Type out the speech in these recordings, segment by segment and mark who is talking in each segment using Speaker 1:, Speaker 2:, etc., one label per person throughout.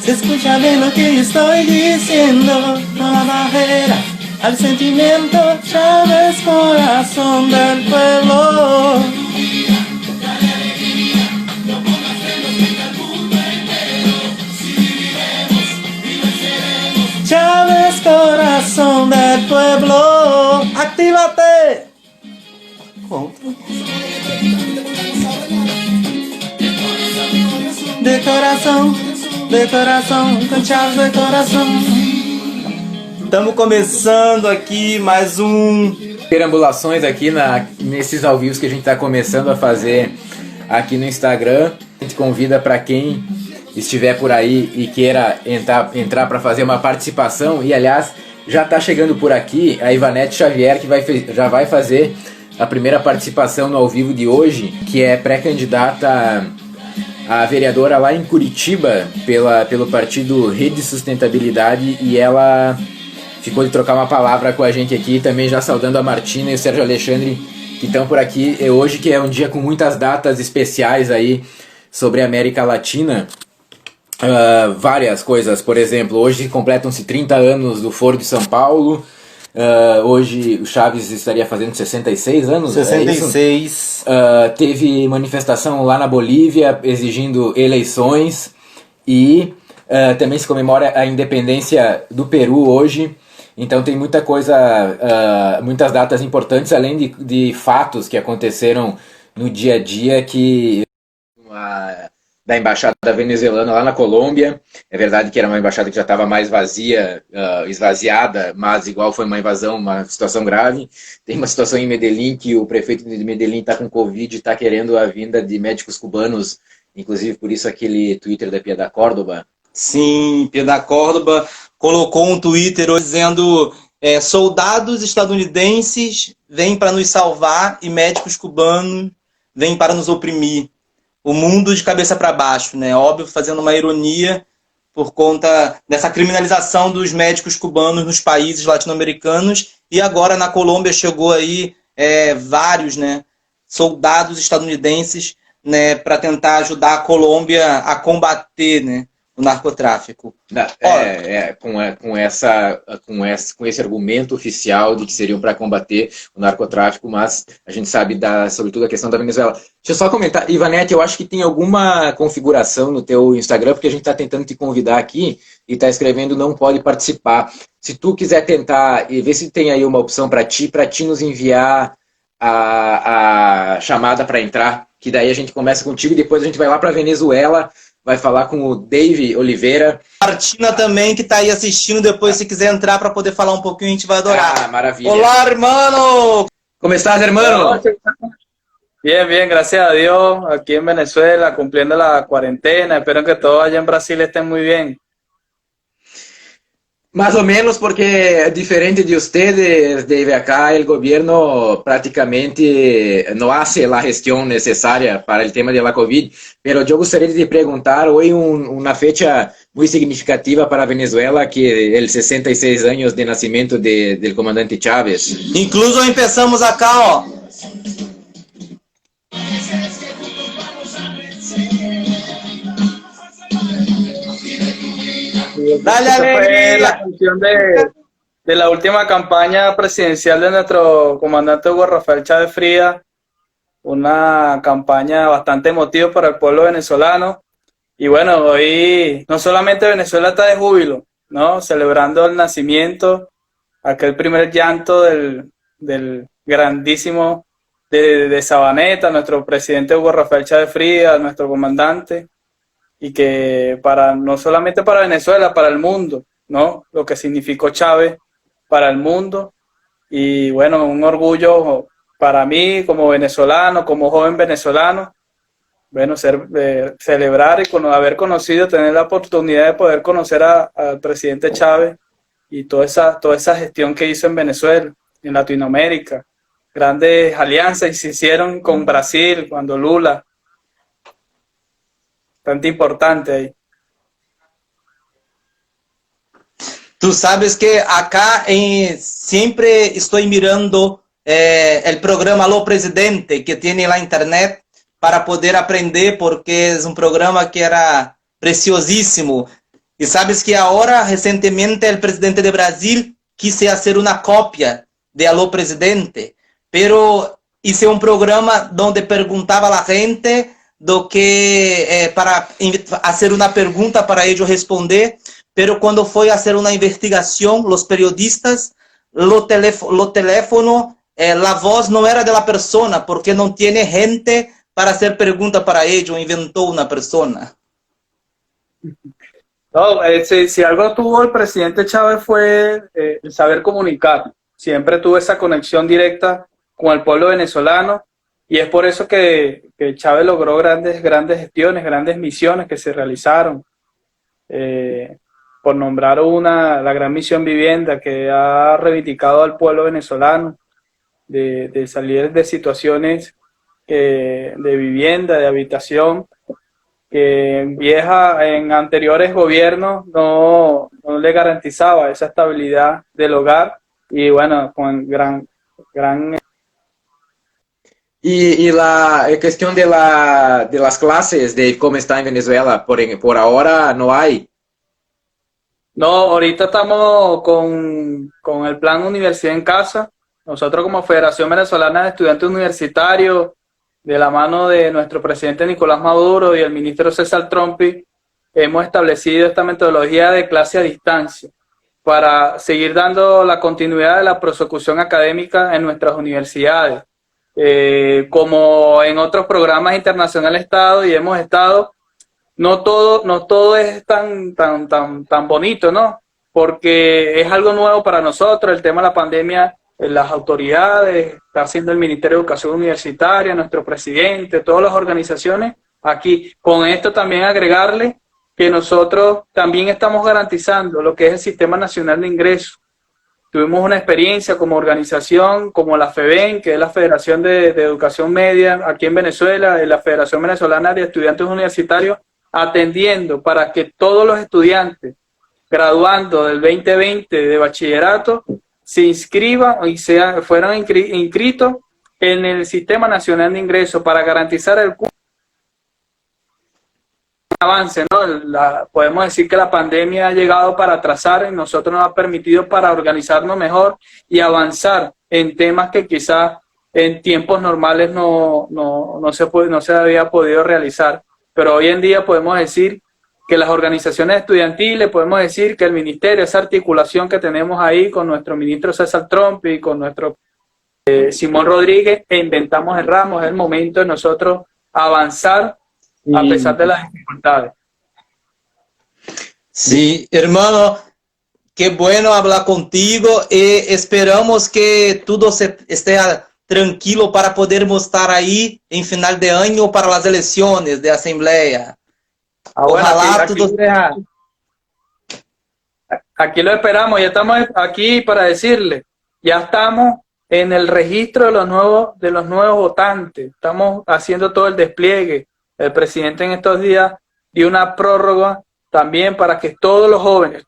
Speaker 1: Escucha bien lo que estoy diciendo, no la barrera al sentimiento, Chávez, corazón del pueblo. Chávez, corazón del pueblo, actívate. De coração, com Chávez de coração. Estamos começando aqui mais
Speaker 2: perambulações aqui nesses ao vivo que a gente está começando a fazer aqui no Instagram. A gente convida para quem estiver por aí e queira entrar para fazer uma participação. E aliás, já está chegando por aqui a Ivanete Xavier, que já vai fazer a primeira participação no ao vivo de hoje, que é pré-candidata a vereadora lá em Curitiba pelo partido Rede Sustentabilidade, e ela ficou de trocar uma palavra com a gente aqui, também já saudando a Martina e o Sérgio Alexandre, que estão por aqui hoje, que é um dia com muitas datas especiais aí sobre a América Latina. Várias coisas, por exemplo, hoje completam-se 30 anos do Foro de São Paulo. Hoje o Chávez estaria fazendo 66 anos.
Speaker 1: 66.
Speaker 2: Teve manifestação lá na Bolívia exigindo eleições. E também se comemora a independência do Peru hoje. Então tem muita coisa, muitas datas importantes, além de fatos que aconteceram no dia a dia, da embaixada venezuelana lá na Colômbia. É verdade que era uma embaixada que já estava mais vazia, esvaziada, mas igual foi uma invasão, uma situação grave. Tem uma situação em Medellín que o prefeito de Medellín está com Covid e está querendo a vinda de médicos cubanos, inclusive por isso aquele Twitter da Piedad Córdoba.
Speaker 1: Sim, Piedad Córdoba colocou um Twitter dizendo: soldados estadunidenses vêm para nos salvar e médicos cubanos vêm para nos oprimir. O mundo de cabeça para baixo, né? Óbvio, fazendo uma ironia por conta dessa criminalização dos médicos cubanos nos países latino-americanos. E agora na Colômbia chegou aí vários, né, soldados estadunidenses, né, para tentar ajudar a Colômbia a combater, né, o narcotráfico.
Speaker 2: Com esse argumento oficial de que seriam para combater o narcotráfico, mas a gente sabe sobretudo a questão da Venezuela. Deixa eu só comentar, Ivanete, eu acho que tem alguma configuração no teu Instagram, porque a gente está tentando te convidar aqui e está escrevendo não pode participar. Se tu quiser tentar e ver se tem aí uma opção para ti nos enviar a chamada para entrar, que daí a gente começa contigo e depois a gente vai lá para Venezuela, vai falar com o Dave Oliveira.
Speaker 1: Martina também, que está aí assistindo, depois se quiser entrar para poder falar um pouquinho, a gente vai adorar.
Speaker 2: Maravilha.
Speaker 1: Olá, hermano!
Speaker 2: ¿Cómo estás, hermano?
Speaker 3: Bien, bien, gracias a Dios, aquí en Venezuela, cumpliendo la cuarentena. Espero que todos allá en Brasil estén muy bien.
Speaker 2: Más o menos, porque diferente de ustedes, Dave, acá el gobierno prácticamente no hace la gestión necesaria para el tema de la COVID, pero yo gustaría de preguntar, hoy una fecha muy significativa para Venezuela, que el 66 años de nacimiento del comandante Chávez.
Speaker 1: Incluso empezamos acá, ó. Dale,
Speaker 3: Esa fue la canción de la última campaña presidencial de nuestro comandante Hugo Rafael Chávez Frías, una campaña bastante emotiva para el pueblo venezolano. Y bueno, hoy no solamente Venezuela está de júbilo, ¿no? Celebrando el nacimiento, aquel primer llanto del grandísimo de Sabaneta, nuestro presidente Hugo Rafael Chávez Frías, nuestro comandante, y que no solamente para Venezuela, para el mundo, ¿no? Lo que significó Chávez para el mundo. Y bueno, un orgullo para mí como venezolano, como joven venezolano, bueno, celebrar y haber conocido, tener la oportunidad de poder conocer al presidente Chávez y toda esa gestión que hizo en Venezuela, en Latinoamérica. Grandes alianzas se hicieron con Brasil, cuando Lula, bastante importante ahí.
Speaker 1: Tú sabes que acá siempre estoy mirando el programa Alô Presidente, que tiene la internet, para poder aprender, porque es un programa que era preciosísimo. Y sabes que ahora, recientemente, el presidente de Brasil quise hacer una copia de Alô Presidente, pero hice un programa donde preguntaba a la gente do que para hacer una pregunta para ellos responder, pero cuando fue a hacer una investigación, los periodistas, lo teléfono, la voz no era de la persona, porque no tiene gente para hacer pregunta para ellos, inventó una persona.
Speaker 3: No, si algo tuvo el presidente Chávez fue el saber comunicar. Siempre tuvo esa conexión directa con el pueblo venezolano y es por eso que Chávez logró grandes gestiones, grandes misiones que se realizaron. Por nombrar la gran misión Vivienda que ha reivindicado al pueblo venezolano de salir de situaciones de vivienda, de habitación, que en anteriores gobiernos no le garantizaba esa estabilidad del hogar y bueno, con gran
Speaker 2: Y la cuestión de las clases, de cómo está en Venezuela, por ahora no hay.
Speaker 3: No, ahorita estamos con el plan Universidad en Casa. Nosotros como Federación Venezolana de Estudiantes Universitarios, de la mano de nuestro presidente Nicolás Maduro y el ministro César Trompi, hemos establecido esta metodología de clase a distancia para seguir dando la continuidad de la prosecución académica en nuestras universidades. Como en otros programas internacionales hemos estado, no todo es tan bonito, ¿no? Porque es algo nuevo para nosotros, el tema de la pandemia, las autoridades, está haciendo el Ministerio de Educación Universitaria, nuestro presidente, todas las organizaciones aquí. Con esto también agregarle que nosotros también estamos garantizando lo que es el Sistema Nacional de Ingresos. Tuvimos una experiencia como organización, como la FEBEN, que es la Federación de Educación Media aquí en Venezuela, la Federación Venezolana de Estudiantes Universitarios, atendiendo para que todos los estudiantes graduando del 2020 de bachillerato se inscriban y fueran inscritos en el Sistema Nacional de Ingresos para garantizar el avance, ¿no? Podemos decir que la pandemia ha llegado para atrasar y nosotros nos ha permitido para organizarnos mejor y avanzar en temas que quizás en tiempos normales no se había podido realizar. Pero hoy en día podemos decir que las organizaciones estudiantiles, podemos decir que el ministerio, esa articulación que tenemos ahí con nuestro ministro César Trompi y con nuestro Simón Rodríguez, inventamos el ramo, es el momento de nosotros avanzar a pesar de las dificultades.
Speaker 1: Sí, hermano, qué bueno hablar contigo y esperamos que todo esté tranquilo para podermos estar ahí en final de año para las elecciones de asamblea. Ojalá todo sea...
Speaker 3: Aquí lo esperamos, ya estamos aquí para decirle, ya estamos en el registro de los nuevos votantes, estamos haciendo todo el despliegue. El presidente en estos días dio una prórroga también para que todos los jóvenes,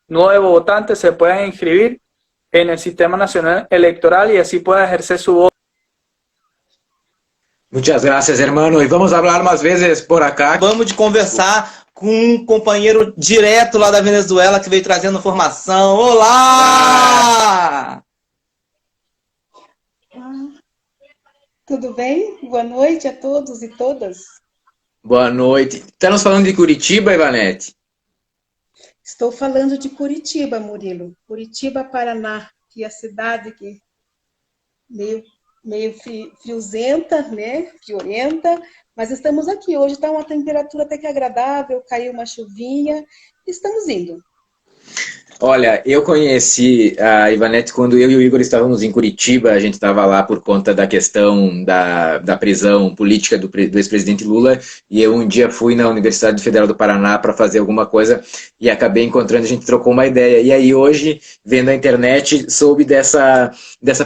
Speaker 3: nuevos votantes se puedan inscribir en el Sistema Nacional Electoral y así puedan ejercer su voto.
Speaker 2: Muchas gracias, hermano. Y vamos a hablar más veces por acá.
Speaker 1: Vamos de conversar com companheiro direto lá da Venezuela que veio trazendo informação. Olá!
Speaker 4: Tudo bem? Boa noite a todos e todas.
Speaker 2: Boa noite. Estamos falando de Curitiba, Ivanete?
Speaker 4: Estou falando de Curitiba, Murilo. Curitiba, Paraná, que é a cidade que meio friozenta, né? Friorenta, mas estamos aqui. Hoje está uma temperatura até que agradável, caiu uma chuvinha, estamos indo.
Speaker 2: Olha, eu conheci a Ivanete quando eu e o Igor estávamos em Curitiba. A gente estava lá por conta da questão da prisão política do ex-presidente Lula, e eu um dia fui na Universidade Federal do Paraná para fazer alguma coisa e acabei encontrando, a gente trocou uma ideia. E aí hoje, vendo a internet, soube dessa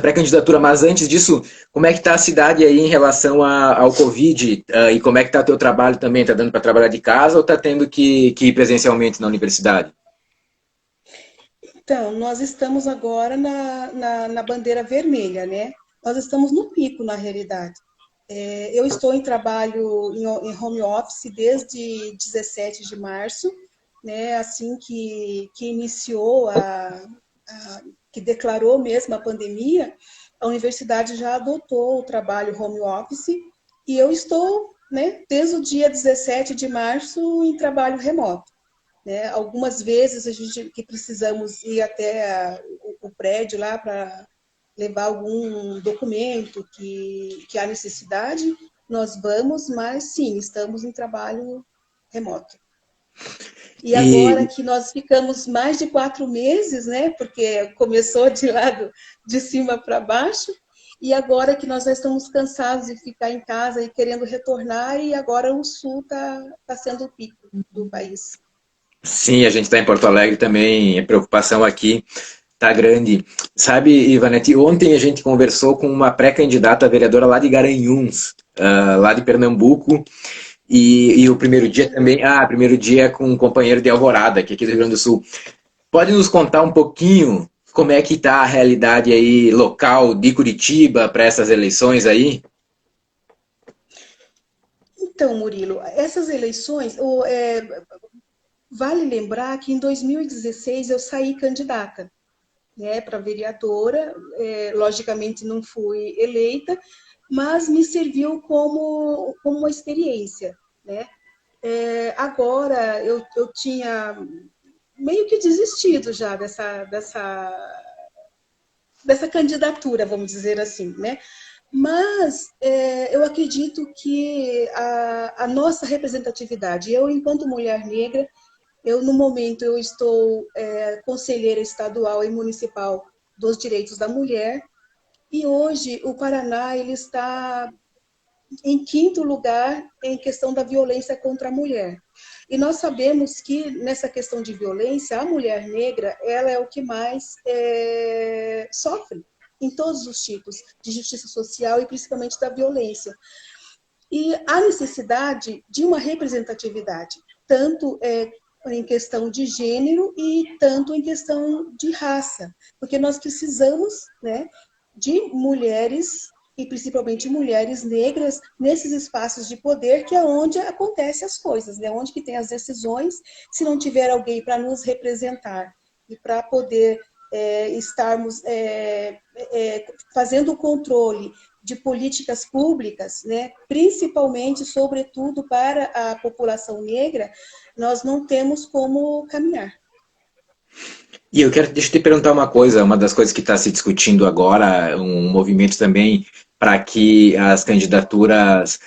Speaker 2: pré-candidatura. Mas antes disso, como é que está a cidade aí em relação ao Covid? E como é que está o teu trabalho também? Está dando para trabalhar de casa ou está tendo que ir presencialmente na universidade?
Speaker 4: Então, nós estamos agora na bandeira vermelha, né? Nós estamos no pico, na realidade. Eu estou em trabalho em home office desde 17 de março, né, assim que iniciou, que declarou mesmo a pandemia, a universidade já adotou o trabalho home office e eu estou, né, desde o dia 17 de março em trabalho remoto. Né? Algumas vezes a gente que precisamos ir até o prédio lá para levar algum documento que há necessidade, nós vamos, mas sim, estamos em trabalho remoto. E agora que nós ficamos mais de 4 meses, né? Porque começou de lado de cima para baixo, e agora que nós já estamos cansados de ficar em casa e querendo retornar, e agora o sul está sendo o pico do país.
Speaker 2: Sim, a gente está em Porto Alegre também, a preocupação aqui tá grande. Sabe, Ivanete, ontem a gente conversou com uma pré-candidata a vereadora lá de Garanhuns, lá de Pernambuco, e o primeiro dia também, primeiro dia com um companheiro de Alvorada, que é aqui do Rio Grande do Sul. Pode nos contar um pouquinho como é que tá a realidade aí local de Curitiba para essas eleições aí?
Speaker 4: Então, Murilo, essas eleições, vale lembrar que em 2016 eu saí candidata, né, para vereadora, logicamente não fui eleita, mas me serviu como uma experiência, né? Agora eu tinha meio que desistido já dessa candidatura, vamos dizer assim, né? Mas eu acredito que a nossa representatividade, eu enquanto mulher negra, no momento, eu estou conselheira estadual e municipal dos direitos da mulher, e hoje o Paraná ele está em 5º lugar em questão da violência contra a mulher. E nós sabemos que nessa questão de violência, a mulher negra ela é o que mais sofre em todos os tipos de justiça social e principalmente da violência. E há necessidade de uma representatividade, tanto em questão de gênero e tanto em questão de raça, porque nós precisamos, né, de mulheres e principalmente mulheres negras nesses espaços de poder que é onde acontecem as coisas, né, onde que tem as decisões, se não tiver alguém para nos representar e para poder estarmos fazendo o controle de políticas públicas, né, principalmente, sobretudo, para a população negra, nós não temos como caminhar.
Speaker 2: E deixa eu te perguntar uma coisa, uma das coisas que está se discutindo agora, um movimento também para que as candidaturas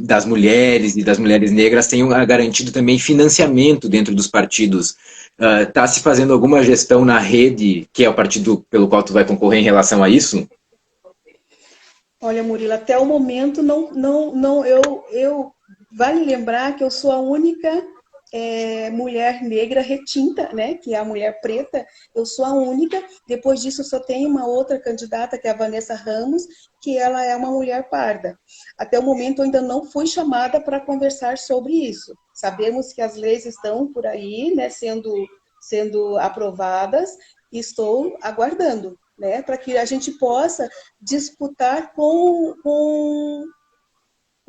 Speaker 2: das mulheres e das mulheres negras tenham garantido também financiamento dentro dos partidos. Está se fazendo alguma gestão na rede, que é o partido pelo qual tu vai concorrer em relação a isso?
Speaker 4: Olha, Murilo, até o momento eu vale lembrar que eu sou a única mulher negra retinta, né, que é a mulher preta, eu sou a única. Depois disso, só tem uma outra candidata, que é a Vanessa Ramos, que ela é uma mulher parda. Até o momento, eu ainda não fui chamada para conversar sobre isso. Sabemos que as leis estão por aí, né, sendo aprovadas, e estou aguardando, né, para que a gente possa disputar com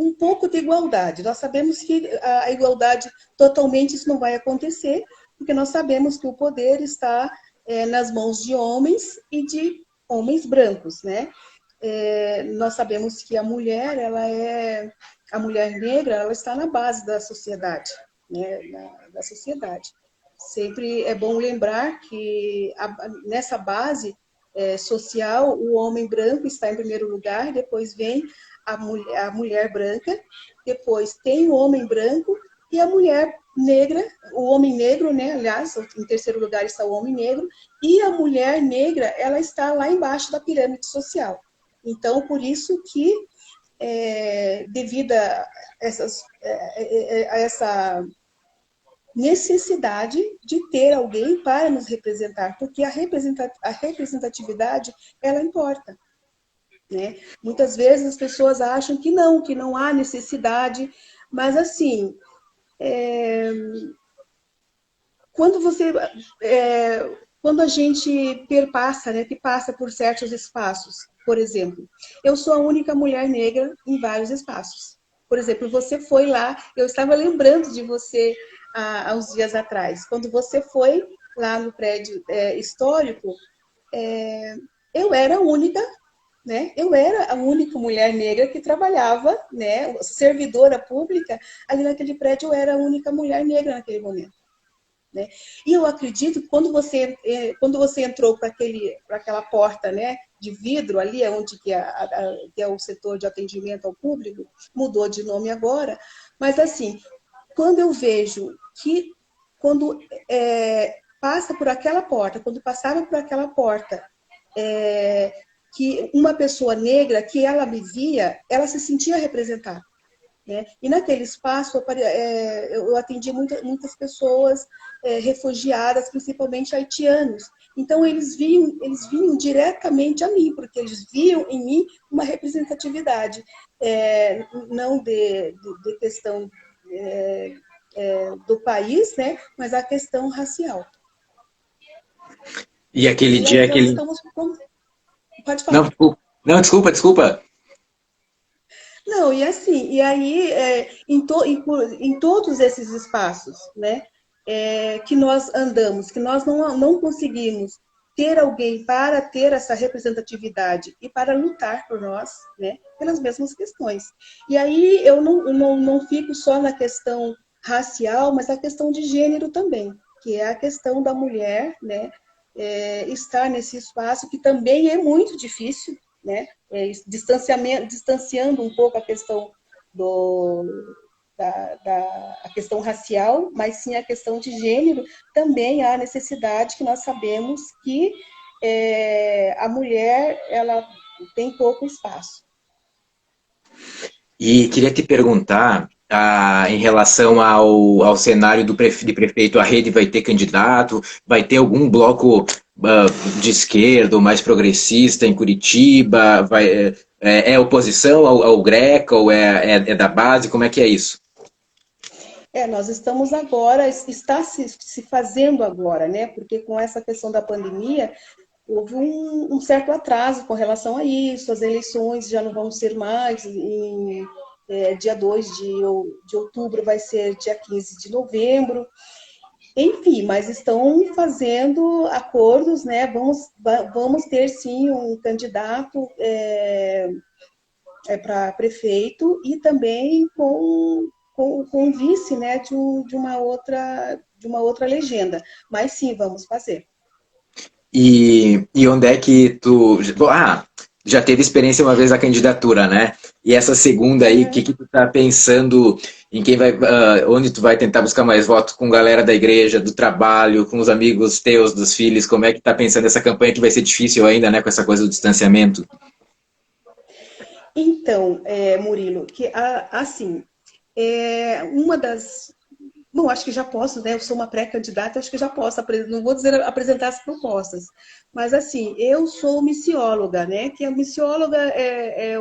Speaker 4: um pouco de igualdade. Nós sabemos que a igualdade, totalmente, isso não vai acontecer, porque nós sabemos que o poder está nas mãos de homens e de homens brancos, né? Nós sabemos que a mulher negra, ela está na base da sociedade, né? Da sociedade. Sempre é bom lembrar que nessa base social, o homem branco está em primeiro lugar, depois vem a mulher branca, depois tem o homem branco e a mulher negra, o homem negro, né? Aliás, em terceiro lugar está o homem negro, e a mulher negra, ela está lá embaixo da pirâmide social. Então, por isso que, devido a essa necessidade de ter alguém para nos representar, porque a representatividade, ela importa. Né? Muitas vezes as pessoas acham que não há necessidade, mas assim, quando a gente perpassa, né, que passa por certos espaços, por exemplo, eu sou a única mulher negra em vários espaços. Por exemplo, você foi lá, eu estava lembrando de você há uns dias atrás. Quando você foi lá no prédio histórico, eu era a única, né? Eu era a única mulher negra que trabalhava, né? Servidora pública, ali naquele prédio eu era a única mulher negra naquele momento. Né? E eu acredito que quando você entrou para aquela porta, né, de vidro ali, onde que é o setor de atendimento ao público, mudou de nome agora, mas assim, quando eu vejo que quando passa por aquela porta, quando passava por aquela porta, que uma pessoa negra, que ela me via, ela se sentia representada. Né? E naquele espaço eu atendi muitas pessoas refugiadas, principalmente haitianos. Então eles vinham diretamente a mim, porque eles viam em mim uma representatividade, não de questão do país, né? Mas a questão racial.
Speaker 2: E aquele
Speaker 4: E
Speaker 2: dia,
Speaker 4: aí nós
Speaker 2: aquele...
Speaker 4: estamos... Pode
Speaker 2: Não,
Speaker 4: falar.
Speaker 2: desculpa. Não, desculpa, desculpa.
Speaker 4: Não, e assim, e aí em todos esses espaços, né, que nós andamos, que nós não conseguimos ter alguém para ter essa representatividade e para lutar por nós, né, pelas mesmas questões. E aí eu não fico só na questão racial, mas a questão de gênero também, que é a questão da mulher, né, estar nesse espaço que também é muito difícil, né? Distanciando um pouco a questão a questão racial, mas sim a questão de gênero, também há necessidade que nós sabemos que a mulher ela tem pouco espaço.
Speaker 2: E queria te perguntar, em relação ao cenário de prefeito, a rede vai ter candidato, vai ter algum bloco de esquerda ou mais progressista em Curitiba, é oposição ao Greco, ou é da base, como é que é isso?
Speaker 4: Nós estamos agora, está se fazendo agora, né? Porque com essa questão da pandemia, houve um certo atraso com relação a isso, as eleições já não vão ser mais em dia 2 de outubro, vai ser dia 15 de novembro, enfim, mas estão fazendo acordos, né? Vamos ter sim um candidato para prefeito e também com vice, né, de uma outra legenda. Mas sim, vamos fazer.
Speaker 2: E onde é que tu... já teve experiência uma vez a candidatura, né? E essa segunda aí, o que tu tá pensando em quem vai... onde tu vai tentar buscar mais votos com galera da igreja, do trabalho, com os amigos teus, dos filhos? Como é que tá pensando essa campanha que vai ser difícil ainda, né? Com essa coisa do distanciamento.
Speaker 4: Então, Murilo, que assim, uma das... Bom, acho que já posso, né? Eu sou uma pré-candidata, acho que já posso, não vou dizer apresentar as propostas, mas assim, eu sou missióloga, né? Que a missióloga é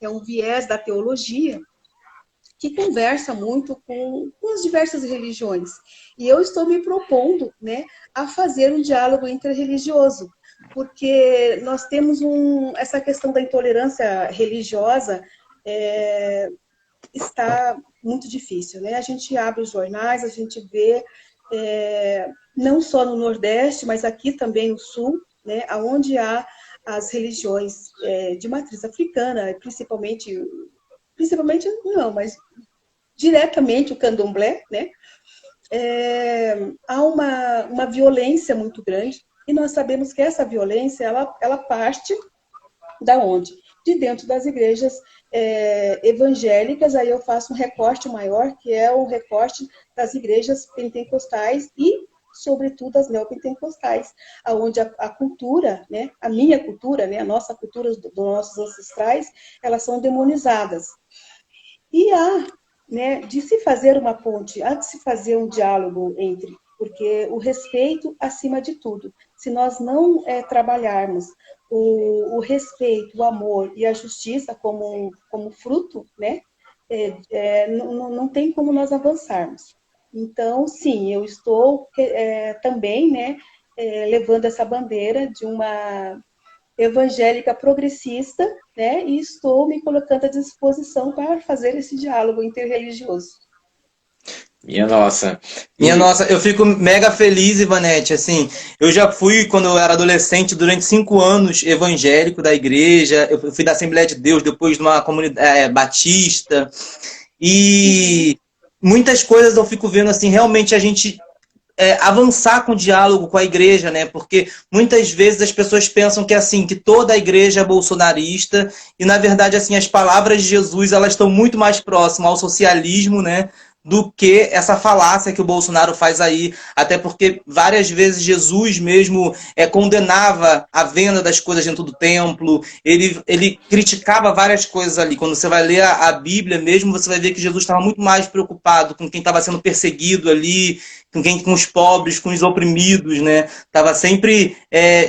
Speaker 4: um viés da teologia que conversa muito com as diversas religiões. E eu estou me propondo, né, a fazer um diálogo interreligioso, porque nós temos essa questão da intolerância religiosa está muito difícil, né? A gente abre os jornais, a gente vê, não só no Nordeste, mas aqui também no Sul, né? Onde há as religiões de matriz africana, principalmente não, mas diretamente o candomblé, né? Há uma violência muito grande e nós sabemos que essa violência ela parte da onde? De dentro das igrejas evangélicas. Aí eu faço um recorte maior, que é o recorte das igrejas pentecostais e, sobretudo, as neopentecostais, onde a cultura, né, a minha cultura, né, a nossa cultura dos nossos ancestrais, elas são demonizadas. E né, de se fazer uma ponte, há de se fazer um diálogo porque o respeito acima de tudo. Se nós não trabalharmos o respeito, o amor e a justiça como fruto, né, não tem como nós avançarmos. Então, sim, eu estou também, né, levando essa bandeira de uma evangélica progressista, né, e estou me colocando à disposição para fazer esse diálogo interreligioso.
Speaker 2: Minha nossa.
Speaker 1: Minha nossa, eu fico mega feliz, Ivanete, assim, eu já fui, quando eu era adolescente, durante 5 anos, evangélico da igreja, eu fui da Assembleia de Deus, depois de uma comunidade batista,
Speaker 4: Uhum.
Speaker 1: e muitas coisas eu fico vendo, assim, realmente a gente avançar com o diálogo com a igreja, né? Porque muitas vezes as pessoas pensam que assim, que toda a igreja é bolsonarista e na verdade assim, as palavras de Jesus, elas estão muito mais próximas ao socialismo, né? Do que essa falácia que o Bolsonaro faz aí, até porque várias vezes Jesus mesmo condenava a venda das coisas dentro do templo, ele criticava várias coisas ali. Quando você vai ler a Bíblia mesmo, você vai ver que Jesus estava muito mais preocupado com quem estava sendo perseguido ali, com os pobres, com os oprimidos, né? Estava sempre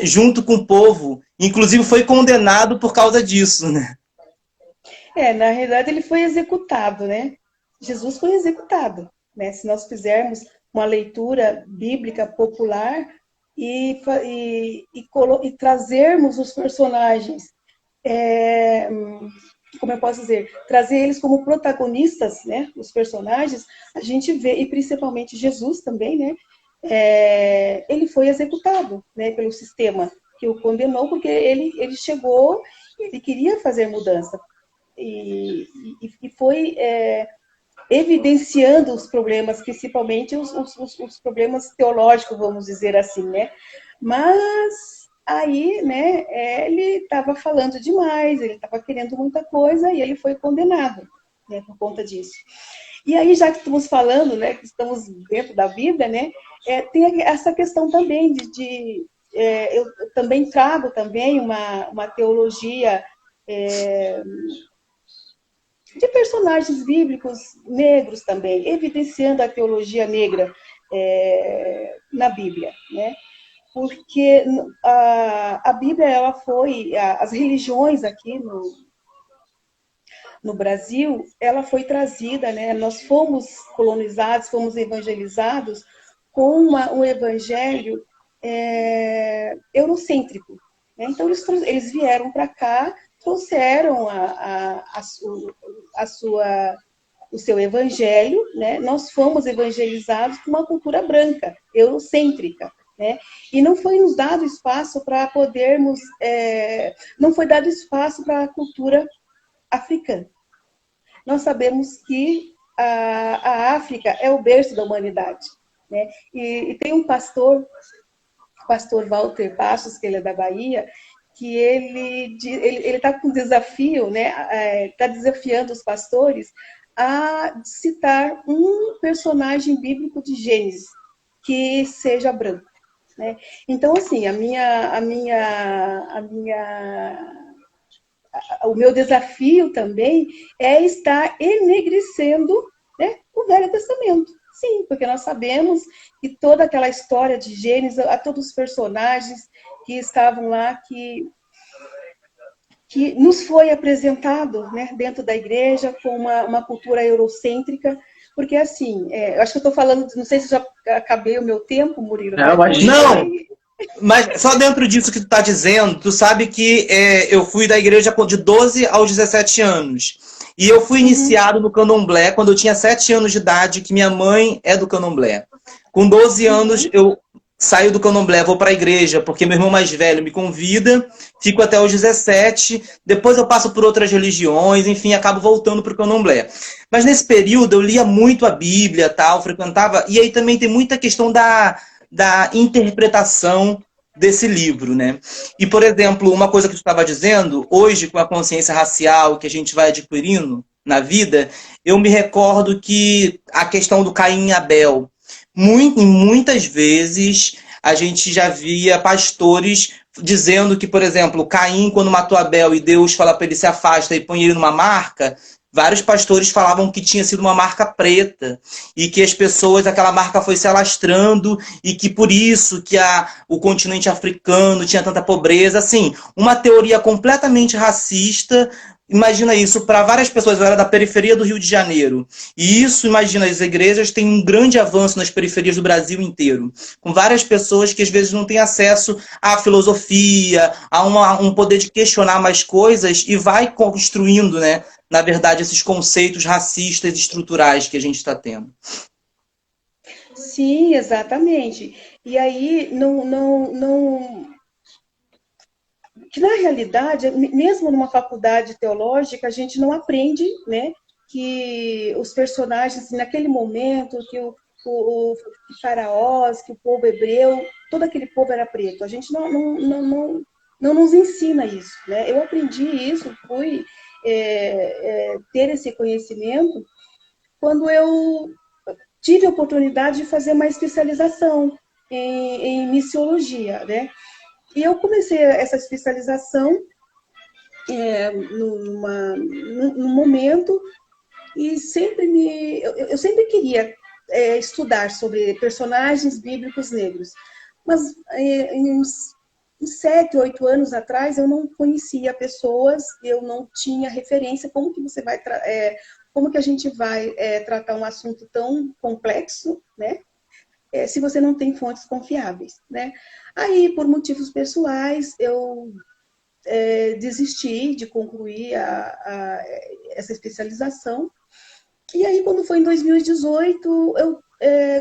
Speaker 1: junto com o povo. Inclusive foi condenado por causa disso, né?
Speaker 4: Na realidade ele foi executado, né? Jesus foi executado, né? Se nós fizermos uma leitura bíblica popular e trazermos os personagens, como eu posso dizer, trazer eles como protagonistas, né? Os personagens, a gente vê, e principalmente Jesus também, né? Ele foi executado, né? Pelo sistema que o condenou, porque ele chegou, ele queria fazer mudança e foi evidenciando os problemas, principalmente os problemas teológicos, vamos dizer assim, né? Mas aí, né, ele estava falando demais, ele estava querendo muita coisa e ele foi condenado, né, por conta disso. E aí, já que estamos falando, né, que estamos dentro da Bíblia, né, tem essa questão também eu também trago também uma teologia de personagens bíblicos negros também, evidenciando a teologia negra na Bíblia, né? Porque a Bíblia, ela foi, as religiões aqui no Brasil, ela foi trazida, né? Nós fomos colonizados, fomos evangelizados com um evangelho eurocêntrico, né? Então, eles vieram para cá, trouxeram o seu evangelho, né? Nós fomos evangelizados com uma cultura branca, eurocêntrica, né? E não foi nos dado espaço para podermos, não foi dado espaço para a cultura africana. Nós sabemos que a África é o berço da humanidade, né? E tem um pastor Walter Passos, que ele é da Bahia, que ele está com um desafio, né? Está desafiando os pastores a citar um personagem bíblico de Gênesis que seja branco, né? Então, assim, o meu desafio também é estar enegrecendo, né, o Velho Testamento. Sim, porque nós sabemos que toda aquela história de Gênesis, a todos os personagens que estavam lá, que nos foi apresentado, né, dentro da igreja com uma cultura eurocêntrica, porque assim, eu acho que eu estou falando, não sei se já acabei o meu tempo, Murilo.
Speaker 2: Não, mas
Speaker 1: não! Mas só dentro disso que tu tá dizendo, tu sabe que eu fui da igreja de 12 aos 17 anos. E eu fui iniciado no candomblé quando eu tinha 7 anos de idade, que minha mãe é do candomblé. Com 12 anos eu saio do candomblé, vou para a igreja, porque meu irmão mais velho me convida, fico até os 17, depois eu passo por outras religiões, enfim, acabo voltando para o candomblé. Mas nesse período eu lia muito a Bíblia, tal, frequentava, e aí também tem muita questão da interpretação desse livro, né? E, por exemplo, uma coisa que tu estava dizendo, hoje, com a consciência racial que a gente vai adquirindo na vida, eu me recordo que a questão do Caim e Abel, muitas vezes a gente já via pastores dizendo que, por exemplo, Caim, quando matou Abel e Deus fala para ele se afasta e põe ele numa marca, vários pastores falavam que tinha sido uma marca preta e que as pessoas, aquela marca foi se alastrando e que por isso que o continente africano tinha tanta pobreza. Assim, uma teoria completamente racista. Imagina isso, para várias pessoas, eu era da periferia do Rio de Janeiro. E isso, imagina, as igrejas têm um grande avanço nas periferias do Brasil inteiro. Com várias pessoas que às vezes não têm acesso à filosofia, a um poder de questionar mais coisas e vai construindo, né, na verdade, esses conceitos racistas estruturais que a gente está tendo.
Speaker 4: Sim, exatamente. E aí, que na realidade, mesmo numa faculdade teológica, a gente não aprende, né, que os personagens, naquele momento, que o faraós, que o povo hebreu, todo aquele povo era preto. A gente não nos ensina isso, né? Eu aprendi isso, fui ter esse conhecimento quando eu tive a oportunidade de fazer uma especialização em missiologia, né? E eu comecei essa especialização num momento e eu sempre queria estudar sobre personagens bíblicos negros, mas em uns 7, 8 anos atrás eu não conhecia pessoas, eu não tinha referência como que você vai como que a gente vai tratar um assunto tão complexo, né? Se você não tem fontes confiáveis, né? Aí, por motivos pessoais, eu desisti de concluir essa especialização. E aí, quando foi em 2018, eu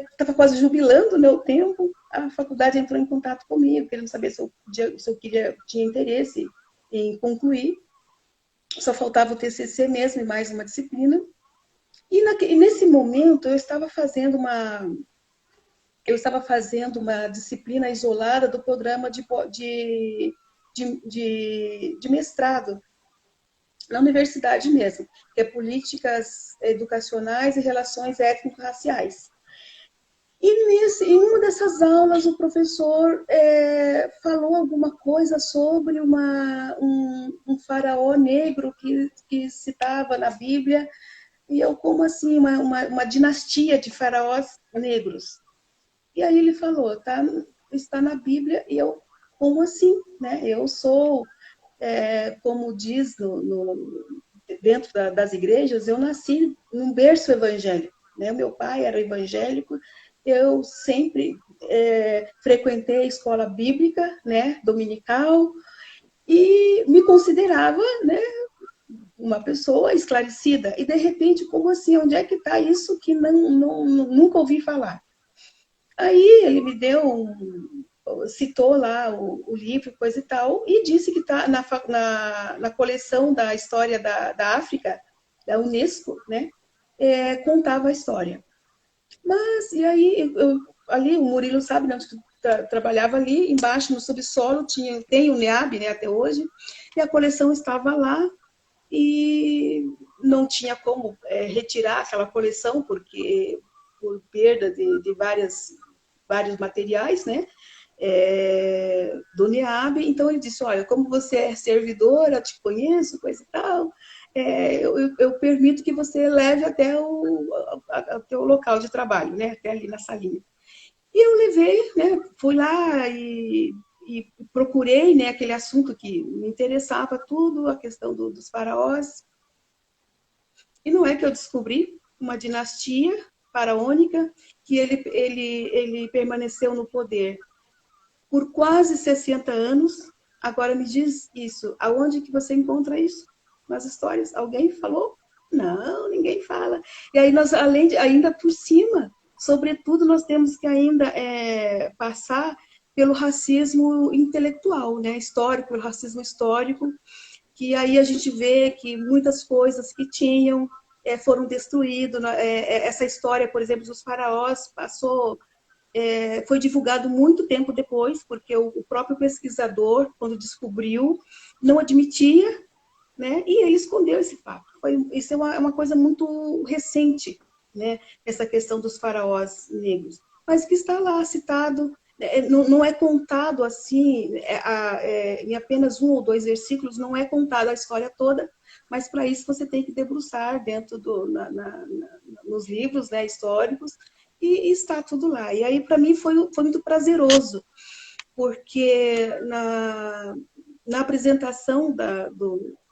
Speaker 4: estava quase jubilando o meu tempo, a faculdade entrou em contato comigo, querendo saber se eu tinha interesse em concluir. Só faltava o TCC mesmo e mais uma disciplina. E nesse momento, eu estava fazendo uma disciplina isolada do programa de mestrado na universidade mesmo, que é Políticas Educacionais e Relações Étnico-Raciais. Em uma dessas aulas, o professor falou alguma coisa sobre um faraó negro que citava na Bíblia, e eu, como assim, uma dinastia de faraós negros. E aí ele falou, está na Bíblia, e eu, como assim? Né? Eu sou, como diz dentro das igrejas, eu nasci num berço evangélico. Né? Meu pai era evangélico, eu sempre frequentei a escola bíblica, né, dominical, e me considerava, né, uma pessoa esclarecida. E, de repente, como assim? Onde é que está isso que nunca ouvi falar? Aí ele me citou lá o livro, coisa e tal, e disse que está na coleção da história da África, da Unesco, né? Contava a história. Mas, e aí, ali, o Murilo sabe, né, trabalhava ali, embaixo no subsolo, tem o NEAB, né, até hoje, e a coleção estava lá, e não tinha como retirar aquela coleção, porque por perda de vários materiais, né, do NEAB. Então ele disse, olha, como você é servidora, te conheço, coisa e tal, eu permito que você leve até o local de trabalho, né, até ali na salinha. E eu levei, né, fui lá e procurei, né, aquele assunto que me interessava tudo, a questão dos faraós. E não é que eu descobri uma dinastia faraônica que ele permaneceu no poder por quase 60 anos. Agora me diz isso, aonde que você encontra isso? Nas histórias? Alguém falou? Não, ninguém fala. E aí nós, ainda por cima, sobretudo, nós temos que ainda passar pelo racismo intelectual, né? Histórico, pelo racismo histórico, que aí a gente vê que muitas coisas que tinham foram destruídas. Essa história, por exemplo, dos faraós foi divulgado muito tempo depois, porque o próprio pesquisador, quando descobriu, não admitia, né? E ele escondeu esse fato. Isso é uma coisa muito recente, né? Essa questão dos faraós negros, mas que está lá citado. Não é contado assim, em apenas 1 ou 2 versículos, não é contada a história toda, mas para isso você tem que debruçar dentro nos livros, né, históricos, e está tudo lá. E aí, para mim, foi muito prazeroso, porque na apresentação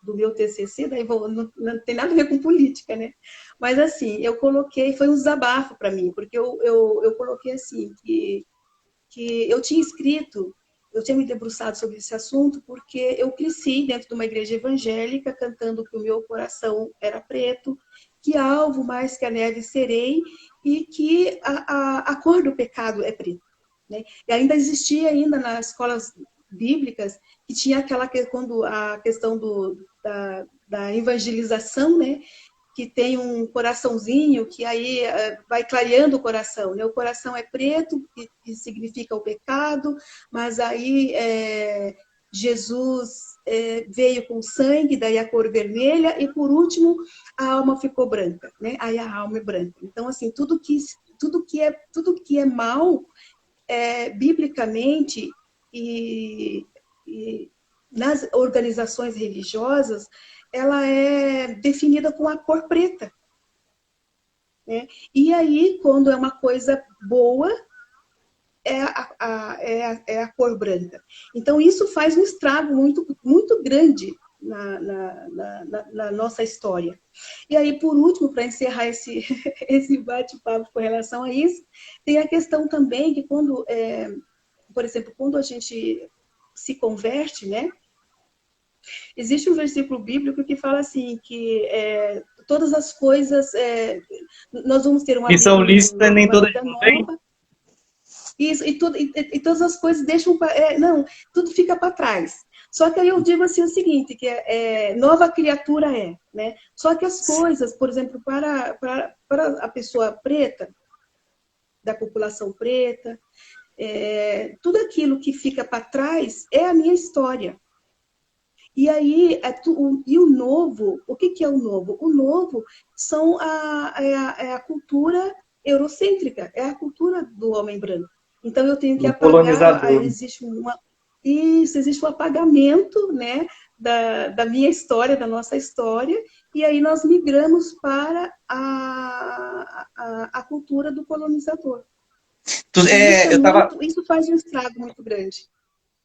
Speaker 4: do meu TCC, daí não tem nada a ver com política, né? Mas, assim, eu coloquei, foi um desabafo para mim, porque eu coloquei assim, que eu tinha me debruçado sobre esse assunto, porque eu cresci dentro de uma igreja evangélica, cantando que o meu coração era preto, que alvo mais que a neve serei, e que a cor do pecado é preta. Né? E ainda existia ainda nas escolas bíblicas, que tinha quando a questão da evangelização, né? Que tem um coraçãozinho que aí vai clareando o coração. Né? O coração é preto, que significa o pecado, mas aí Jesus veio com sangue, daí a cor vermelha, e por último a alma ficou branca, né? Aí a alma é branca. Então, assim, tudo que é mal, biblicamente e nas organizações religiosas, ela é definida com a cor preta. Né? E aí, quando é uma coisa boa, é a cor branca. Então, isso faz um estrago muito, muito grande na nossa história. E aí, por último, para encerrar esse bate-papo com relação a isso, tem a questão também que quando, por exemplo, quando a gente se converte, né? Existe um versículo bíblico que fala assim, que todas as coisas, nós vamos ter uma
Speaker 1: Que são lícitas, nem todas convêm.
Speaker 4: nova. Isso, e todas as coisas deixam... não, tudo fica para trás. Só que aí eu digo assim o seguinte, que nova criatura né? Só que as coisas, por exemplo, para a pessoa preta, da população preta, tudo aquilo que fica para trás é a minha história. E aí, e o novo, o que é o novo? O novo são a cultura eurocêntrica, é a cultura do homem branco. Então, eu tenho que apagar, existe um apagamento, né, da minha história, da nossa história, e aí nós migramos para a cultura do colonizador. Isso faz um estrago muito grande.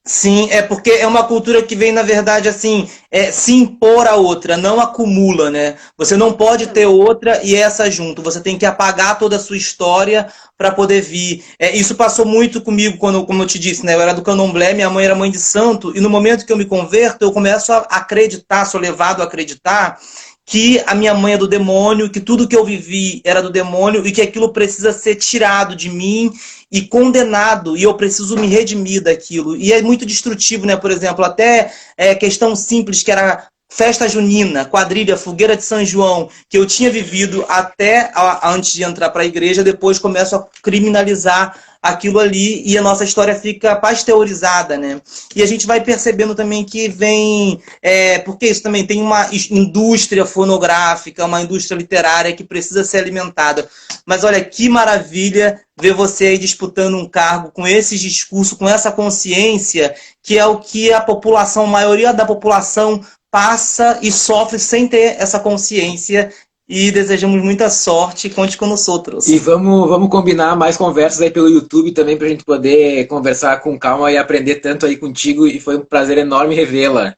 Speaker 1: Sim, porque é uma cultura que vem, na verdade, assim, se impor a outra, não acumula, né? Você não pode ter outra e essa junto. Você tem que apagar toda a sua história para poder vir. Isso passou muito comigo, como eu te disse, né? Eu era do candomblé, minha mãe era mãe de santo, e no momento que eu me converto, eu começo a acreditar, sou levado a acreditar que a minha mãe é do demônio, que tudo que eu vivi era do demônio e que aquilo precisa ser tirado de mim e condenado, e eu preciso me redimir daquilo. E é muito destrutivo, né? Por exemplo, até questão simples, que era festa junina, quadrilha, fogueira de São João, que eu tinha vivido até antes de entrar para a igreja, depois começo a criminalizar aquilo ali e a nossa história fica pasteurizada, né? E a gente vai percebendo também que vem... porque isso também tem uma indústria fonográfica, uma indústria literária que precisa ser alimentada. Mas olha, que maravilha ver você aí disputando um cargo com esses discursos, com essa consciência, que é o que a população, a maioria da população passa e sofre sem ter essa consciência. E desejamos muita sorte, conte com nós outros.
Speaker 2: E vamos combinar mais conversas aí pelo YouTube também, pra gente poder conversar com calma e aprender tanto aí contigo, e foi um prazer enorme revê-la.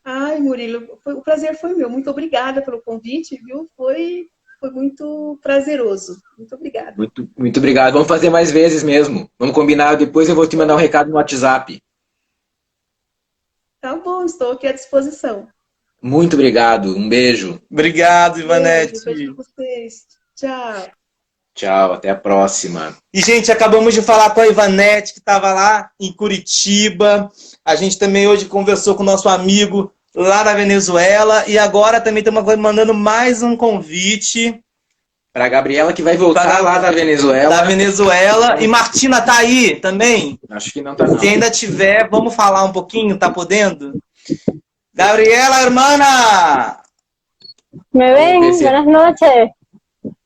Speaker 4: Ai, Murilo, o prazer foi meu. Muito obrigada pelo convite, viu? Foi muito prazeroso. Muito obrigada.
Speaker 2: Muito obrigado. Vamos fazer mais vezes mesmo. Vamos combinar, depois eu vou te mandar um recado no WhatsApp.
Speaker 4: Tá bom, estou aqui à disposição.
Speaker 2: Muito obrigado, um beijo.
Speaker 1: Obrigado, Ivanete.
Speaker 4: Beijo pra vocês. Tchau.
Speaker 2: Tchau, até a próxima.
Speaker 1: E, gente, acabamos de falar com a Ivanete, que estava lá em Curitiba. A gente também hoje conversou com o nosso amigo lá da Venezuela. E agora também estamos mandando mais um convite.
Speaker 2: Para a Gabriela, que vai voltar lá da Venezuela.
Speaker 1: Da Venezuela. E Martina tá aí também?
Speaker 2: Acho que não tá, não.
Speaker 1: Se ainda tiver, vamos falar um pouquinho, tá podendo? Gabriela, hermana.
Speaker 5: ¿Me ven? Buenas noches.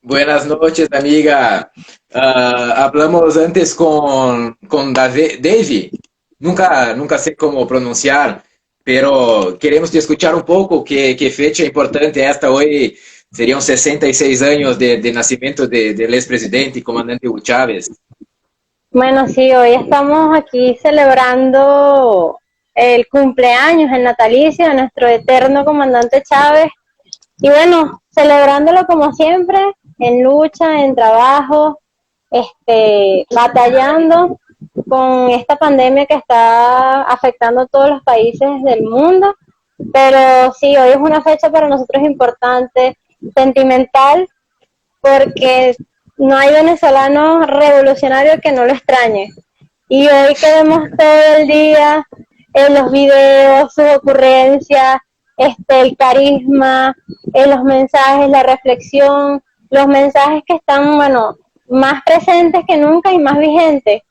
Speaker 2: Buenas noches, amiga. Hablamos antes con Davy. Nunca sé cómo pronunciar, pero queremos te escuchar un poco. ¿Qué fecha importante esta hoy? Serían 66 años de nacimiento del expresidente y comandante Hugo Chávez.
Speaker 5: Bueno, sí, hoy estamos aquí celebrando el cumpleaños, el natalicio de nuestro eterno comandante Chávez. Y bueno, celebrándolo como siempre, en lucha, en trabajo, batallando con esta pandemia que está afectando a todos los países del mundo. Pero sí, hoy es una fecha para nosotros importante sentimental, porque no hay venezolano revolucionario que no lo extrañe. Y hoy que vemos todo el día en los videos, sus ocurrencias, el carisma, los mensajes, la reflexión, los mensajes que están, bueno, más presentes que nunca y más vigentes,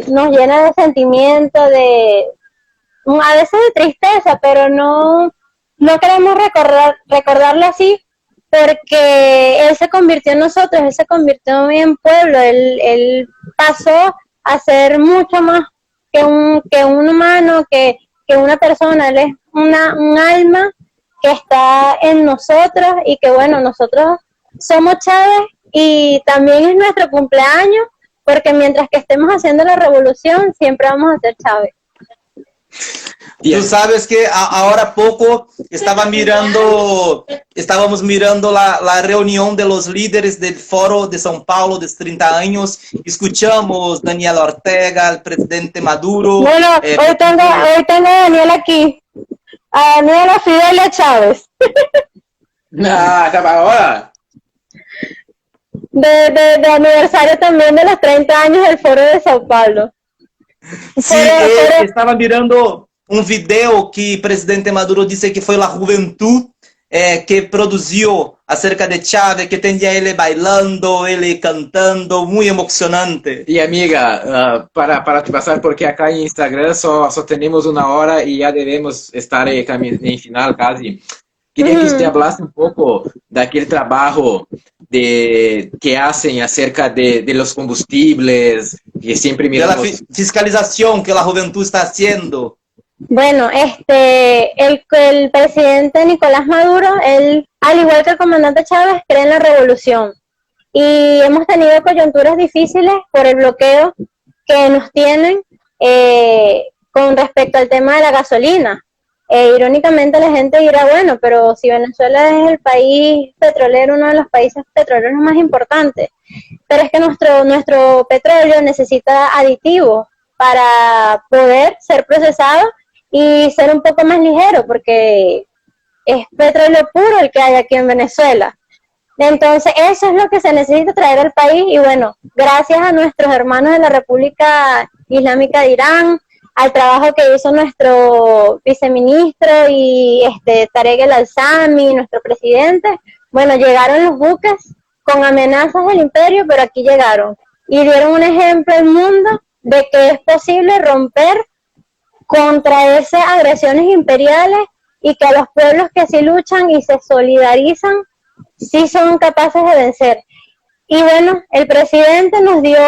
Speaker 5: nos llena de sentimiento, a veces de tristeza, pero no queremos recordarlo así, porque él se convirtió en nosotros, él se convirtió en pueblo, él pasó a ser mucho más que un humano, que una persona. Él es un alma que está en nosotros, y que bueno, nosotros somos Chávez, y también es nuestro cumpleaños, porque mientras que estemos haciendo la revolución, siempre vamos a ser Chávez.
Speaker 1: Tú sabes que ahora poco estábamos mirando la reunión de los líderes del Foro de São Paulo de 30 años, escuchamos Daniel Ortega, el presidente Maduro.
Speaker 5: Bueno, hoy tengo a Daniel aquí, a Daniela Fidelia Chávez.
Speaker 2: Ahora.
Speaker 5: De aniversario también de los 30 años del Foro de São Paulo.
Speaker 1: Sí, estaba mirando un video que presidente Maduro dice que fue la juventud que produjo acerca de Chávez, que tenía él bailando, él cantando, muy emocionante.
Speaker 2: Y amiga, para te pasar, porque acá en Instagram só tenemos una hora y ya debemos estar en final casi. Quería que usted hablase un poco de aquel trabajo que hacen acerca de los combustibles, que siempre miramos...
Speaker 1: De la fiscalización que la juventud está haciendo.
Speaker 5: Bueno, el presidente Nicolás Maduro, él, al igual que el comandante Chávez, cree en la revolución. Y hemos tenido coyunturas difíciles por el bloqueo que nos tienen con respecto al tema de la gasolina. Irónicamente la gente dirá, bueno, pero si Venezuela es el país petrolero, uno de los países petroleros más importantes, pero es que nuestro petróleo necesita aditivos para poder ser procesado y ser un poco más ligero, porque es petróleo puro el que hay aquí en Venezuela. Entonces eso es lo que se necesita traer al país, y bueno, gracias a nuestros hermanos de la República Islámica de Irán, al trabajo que hizo nuestro viceministro y Tarek El Alzami, nuestro presidente, bueno, llegaron los buques con amenazas del imperio, pero aquí llegaron y dieron un ejemplo al mundo de que es posible romper contra esas agresiones imperiales, y que a los pueblos que sí luchan y se solidarizan, sí son capaces de vencer. Y bueno, el presidente nos dio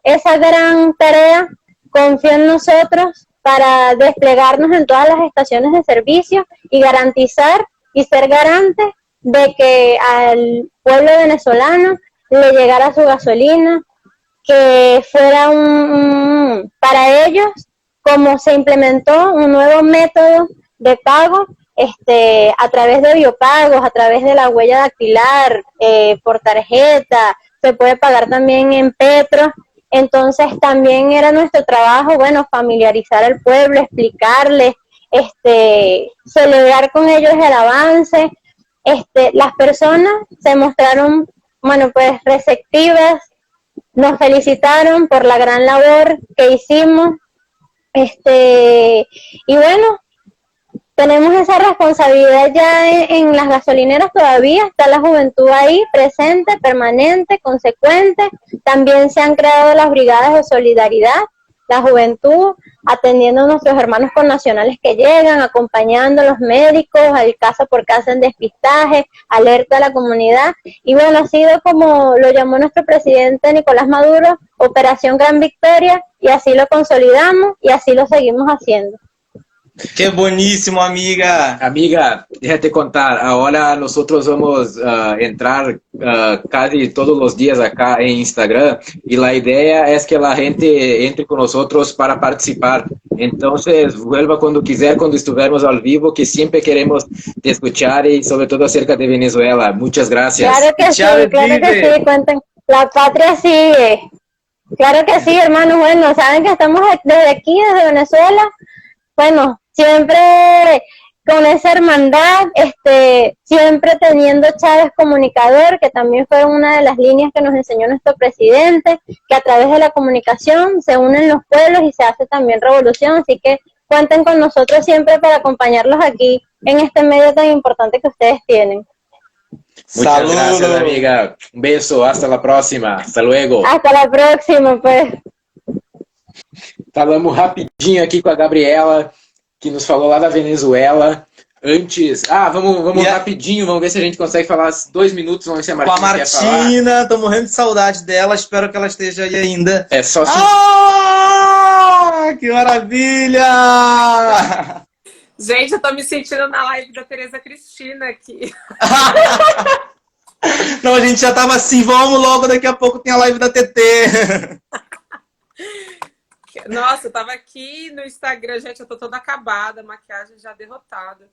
Speaker 5: esa gran tarea, confió en nosotros para desplegarnos en todas las estaciones de servicio y garantizar y ser garantes de que al pueblo venezolano le llegara su gasolina, que fuera para ellos, como se implementó un nuevo método de pago a través de biopagos, a través de la huella dactilar, por tarjeta, se puede pagar también en Petro. Entonces también era nuestro trabajo, bueno, familiarizar al pueblo, explicarles, celebrar con ellos el avance. Las personas se mostraron, bueno, pues receptivas, nos felicitaron por la gran labor que hicimos, y bueno, tenemos esa responsabilidad ya en las gasolineras. Todavía está la juventud ahí, presente, permanente, consecuente. También se han creado las brigadas de solidaridad, la juventud, atendiendo a nuestros hermanos connacionales que llegan, acompañando a los médicos, al casa por casa en despistaje, alerta a la comunidad. Y bueno, ha sido, como lo llamó nuestro presidente Nicolás Maduro, Operación Gran Victoria, y así lo consolidamos y así lo seguimos haciendo.
Speaker 1: Qué buenísimo, amiga.
Speaker 2: Amiga, déjate contar, ahora nosotros vamos a entrar casi todos los días acá en Instagram, y la idea es que la gente entre con nosotros para participar. Entonces, vuelva cuando quiser, cuando estuviéramos al vivo, que siempre queremos te escuchar, y sobre todo acerca de Venezuela. Muchas gracias.
Speaker 5: Claro que sí, claro que sí, cuenten. La patria sigue. Claro que sí, hermanos. Bueno, saben que estamos desde aquí, desde Venezuela. Bueno, siempre con esa hermandad, siempre teniendo Chávez comunicador, que también fue una de las líneas que nos enseñó nuestro presidente, que a través de la comunicación se unen los pueblos y se hace también revolución, así que cuenten con nosotros siempre para acompañarlos aquí en este medio tan importante que ustedes tienen.
Speaker 2: Muchas
Speaker 1: Saludos.
Speaker 2: gracias, amiga. Un beso, hasta la próxima. Hasta luego.
Speaker 5: Hasta la próxima, pues.
Speaker 2: Falamos rapidinho aqui com a Gabriela, que nos falou lá da Venezuela. Antes. Vamos rapidinho, vamos ver se a gente consegue falar 2 minutos, vamos ver se a
Speaker 1: Com
Speaker 2: Martina
Speaker 1: a
Speaker 2: quer falar.
Speaker 1: Martina, tô morrendo de saudade dela, espero que ela esteja aí ainda.
Speaker 2: É só se...
Speaker 1: Que maravilha!
Speaker 6: Gente, eu tô me sentindo na live da Tereza Cristina aqui.
Speaker 1: Não, a gente já tava assim, vamos logo, daqui a pouco tem a live da TT.
Speaker 6: Nossa, eu tava aqui no Instagram, gente, eu tô toda acabada, maquiagem já derrotada.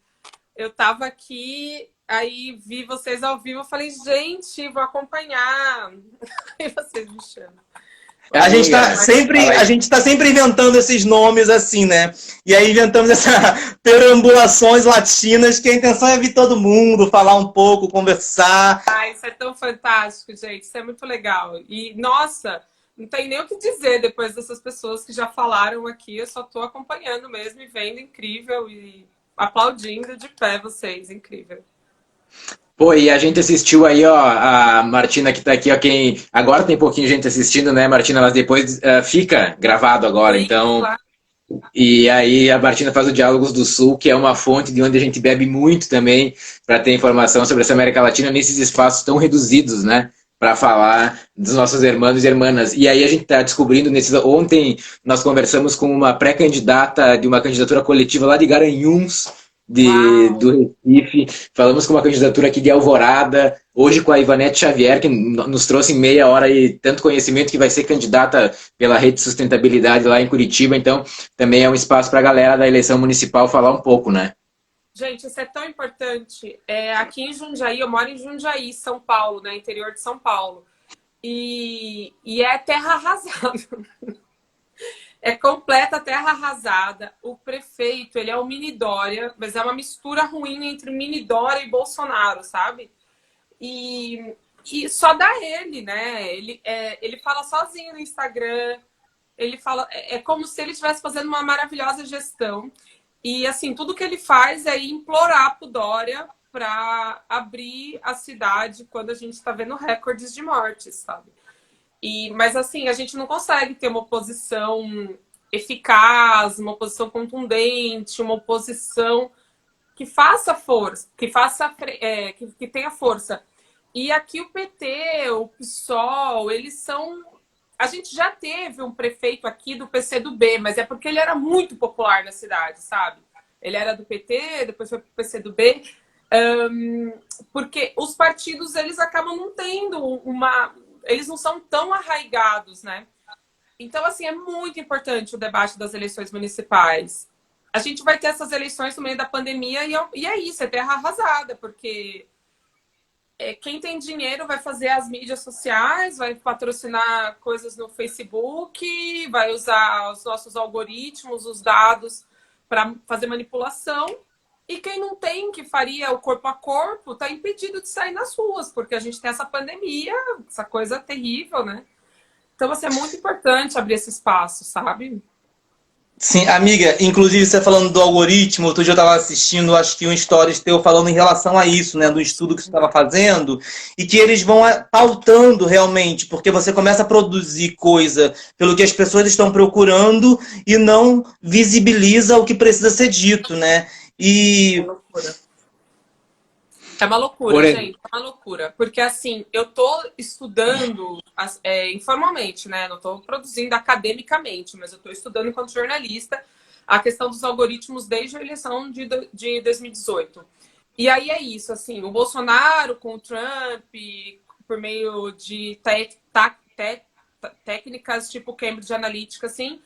Speaker 6: Eu tava aqui, aí vi vocês ao vivo, eu falei, gente, vou acompanhar. Aí vocês me chamam.
Speaker 1: A gente tá sempre inventando esses nomes assim, né? E aí inventamos essas perambulações latinas, que a intenção é vir todo mundo, falar um pouco, conversar.
Speaker 6: Ah, isso é tão fantástico, gente, isso é muito legal. E, nossa, não tem nem o que dizer depois dessas pessoas que já falaram aqui, eu só tô acompanhando mesmo e vendo, incrível, e aplaudindo de pé vocês, incrível.
Speaker 2: Pô, e a gente assistiu aí, ó, a Martina que tá aqui, ó, quem... Agora tem pouquinho gente assistindo, né, Martina? Mas depois fica gravado agora, então... E aí a Martina faz o Diálogos do Sul, que é uma fonte de onde a gente bebe muito também para ter informação sobre essa América Latina nesses espaços tão reduzidos, né? Para falar dos nossos irmãos e irmãs. E aí a gente tá descobrindo, ontem nós conversamos com uma pré-candidata de uma candidatura coletiva lá de Garanhuns, do Recife, falamos com uma candidatura aqui de Alvorada, hoje com a Ivanete Xavier, que nos trouxe em meia hora e tanto conhecimento, que vai ser candidata pela Rede de Sustentabilidade lá em Curitiba, então também é um espaço para a galera da eleição municipal falar um pouco, né?
Speaker 6: Gente, isso é tão importante. Aqui em Jundiaí, eu moro em Jundiaí, São Paulo, né, interior de São Paulo, e é terra arrasada. É completa terra arrasada. O prefeito, ele é o Mini Dória, mas é uma mistura ruim entre Mini Dória e Bolsonaro, sabe? E só dá ele, né? Ele fala sozinho no Instagram, ele fala... É como se ele estivesse fazendo uma maravilhosa gestão. E, assim, tudo que ele faz é implorar pro Dória para abrir a cidade quando a gente está vendo recordes de mortes, sabe? Mas, assim, a gente não consegue ter uma oposição eficaz, uma oposição contundente, uma oposição que faça força, que tenha força. E aqui o PT, o PSOL, eles são... A gente já teve um prefeito aqui do PCdoB, mas é porque ele era muito popular na cidade, sabe? Ele era do PT, depois foi pro PCdoB, porque os partidos, eles acabam não tendo uma... Eles não são tão arraigados, né? Então, assim, é muito importante o debate das eleições municipais. A gente vai ter essas eleições no meio da pandemia e é isso, é terra arrasada, porque quem tem dinheiro vai fazer as mídias sociais, vai patrocinar coisas no Facebook, vai usar os nossos algoritmos, os dados para fazer manipulação. E quem não tem, que faria o corpo a corpo, está impedido de sair nas ruas, porque a gente tem essa pandemia, essa coisa terrível, né? Então, assim, é muito importante abrir esse espaço, sabe?
Speaker 1: Sim, amiga, inclusive você falando do algoritmo, outro dia eu estava assistindo, acho que um stories teu falando em relação a isso, né, do estudo que você estava fazendo, e que eles vão pautando realmente, porque você começa a produzir coisa pelo que as pessoas estão procurando e não visibiliza o que precisa ser dito, né?
Speaker 6: É uma loucura, gente, é uma loucura. Porque, assim, eu tô estudando informalmente, né? Não tô produzindo academicamente, mas eu tô estudando enquanto jornalista a questão dos algoritmos desde a eleição de 2018. E aí é isso, assim, o Bolsonaro com o Trump, por meio de técnicas tipo Cambridge Analytica, assim,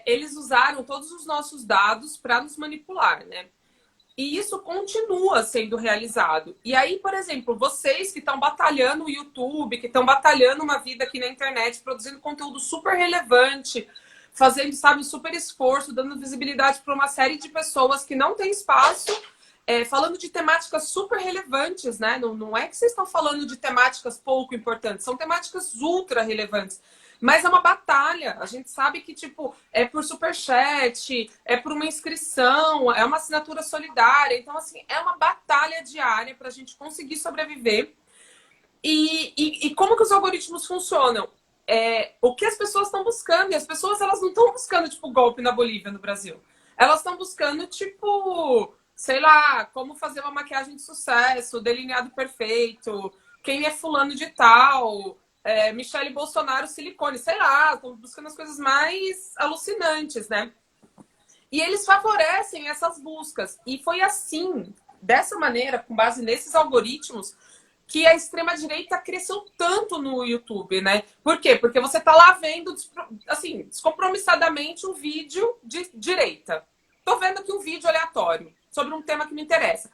Speaker 6: eles usaram todos os nossos dados para nos manipular, né? E isso continua sendo realizado. E aí, por exemplo, vocês que estão batalhando o YouTube, que estão batalhando uma vida aqui na internet, produzindo conteúdo super relevante fazendo, sabe, um super esforço, dando visibilidade para uma série de pessoas que não têm espaço, falando de temáticas super relevantes, né? Não é que vocês estão falando de temáticas pouco importantes, são temáticas ultra relevantes. Mas é uma batalha. A gente sabe que, tipo, é por superchat, é por uma inscrição, é uma assinatura solidária. Então, assim, é uma batalha diária para a gente conseguir sobreviver. E como que os algoritmos funcionam? O que as pessoas estão buscando. E as pessoas, elas não estão buscando, tipo, golpe na Bolívia, no Brasil. Elas estão buscando, tipo, sei lá, como fazer uma maquiagem de sucesso, delineado perfeito, quem é fulano de tal... Michele Bolsonaro silicone, sei lá, estão buscando as coisas mais alucinantes, né? E eles favorecem essas buscas. E foi assim, dessa maneira, com base nesses algoritmos, que a extrema-direita cresceu tanto no YouTube, né? Por quê? Porque você tá lá vendo, assim, descompromissadamente um vídeo de direita. Tô vendo aqui um vídeo aleatório sobre um tema que me interessa.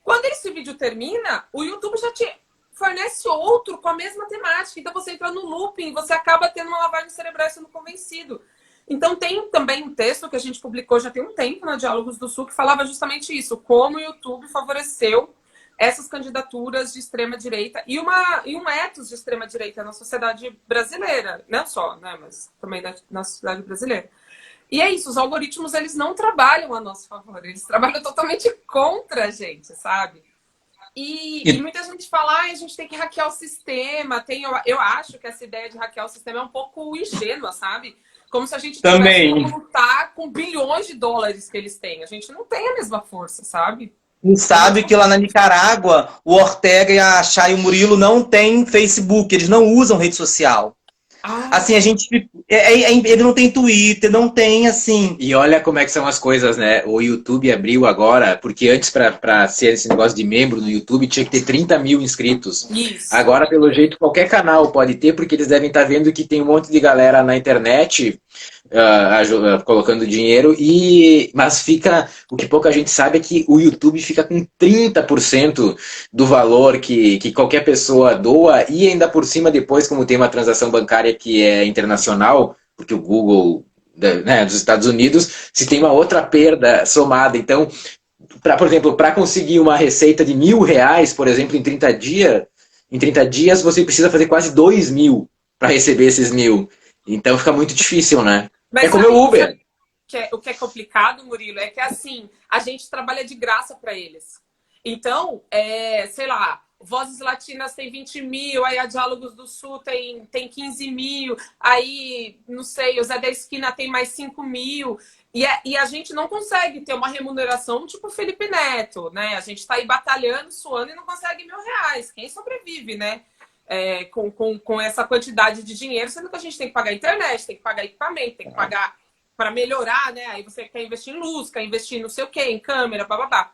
Speaker 6: Quando esse vídeo termina, o YouTube já te fornece outro com a mesma temática. Então você entra no looping, você acaba tendo uma lavagem cerebral sendo convencido. Então tem também um texto que a gente publicou já tem um tempo na Diálogos do Sul que falava justamente isso, como o YouTube favoreceu essas candidaturas de extrema-direita e um ethos de extrema-direita na sociedade brasileira. Não só, né, mas também na sociedade brasileira. E é isso, os algoritmos, eles não trabalham a nosso favor, eles trabalham totalmente contra a gente, sabe? E muita gente fala, a gente tem que hackear o sistema. Eu acho que essa ideia de hackear o sistema é um pouco ingênua, sabe? Como se a gente tivesse que lutar com bilhões de dólares que eles têm. A gente não tem a mesma força, sabe?
Speaker 1: E sabe que lá na Nicarágua, o Ortega e a Chay e o Murilo não têm Facebook, eles não usam rede social. Assim, a gente... ele não tem Twitter, não tem, assim...
Speaker 2: E olha como é que são as coisas, né? O YouTube abriu agora, porque antes, pra ser esse negócio de membro no YouTube, tinha que ter 30 mil inscritos.
Speaker 6: Isso.
Speaker 2: Agora, pelo jeito, qualquer canal pode ter, porque eles devem estar vendo que tem um monte de galera na internet colocando dinheiro, mas o que pouca gente sabe é que o YouTube fica com 30% do valor que qualquer pessoa doa, e ainda por cima depois, como tem uma transação bancária que é internacional, porque o Google, né, dos Estados Unidos, se tem uma outra perda somada. Então, por exemplo, para conseguir uma receita de R$1.000, por exemplo, em 30 dias você precisa fazer quase 2.000 para receber esses 1.000. Então fica muito difícil, né?
Speaker 6: Mas
Speaker 2: é como o Uber.
Speaker 6: O que é complicado, Murilo, é que assim, a gente trabalha de graça para eles. Então, sei lá, Vozes Latinas tem 20 mil, aí a Diálogos do Sul tem 15 mil, aí, não sei, o Zé da Esquina tem mais 5 mil. E a gente não consegue ter uma remuneração tipo Felipe Neto, né? A gente tá aí batalhando, suando e não consegue R$1.000. Quem sobrevive, né? Com essa quantidade de dinheiro, sendo que a gente tem que pagar internet, tem que pagar equipamento, tem que pagar para melhorar, né? Aí você quer investir em luz, quer investir em não sei o quê, em câmera, bababá.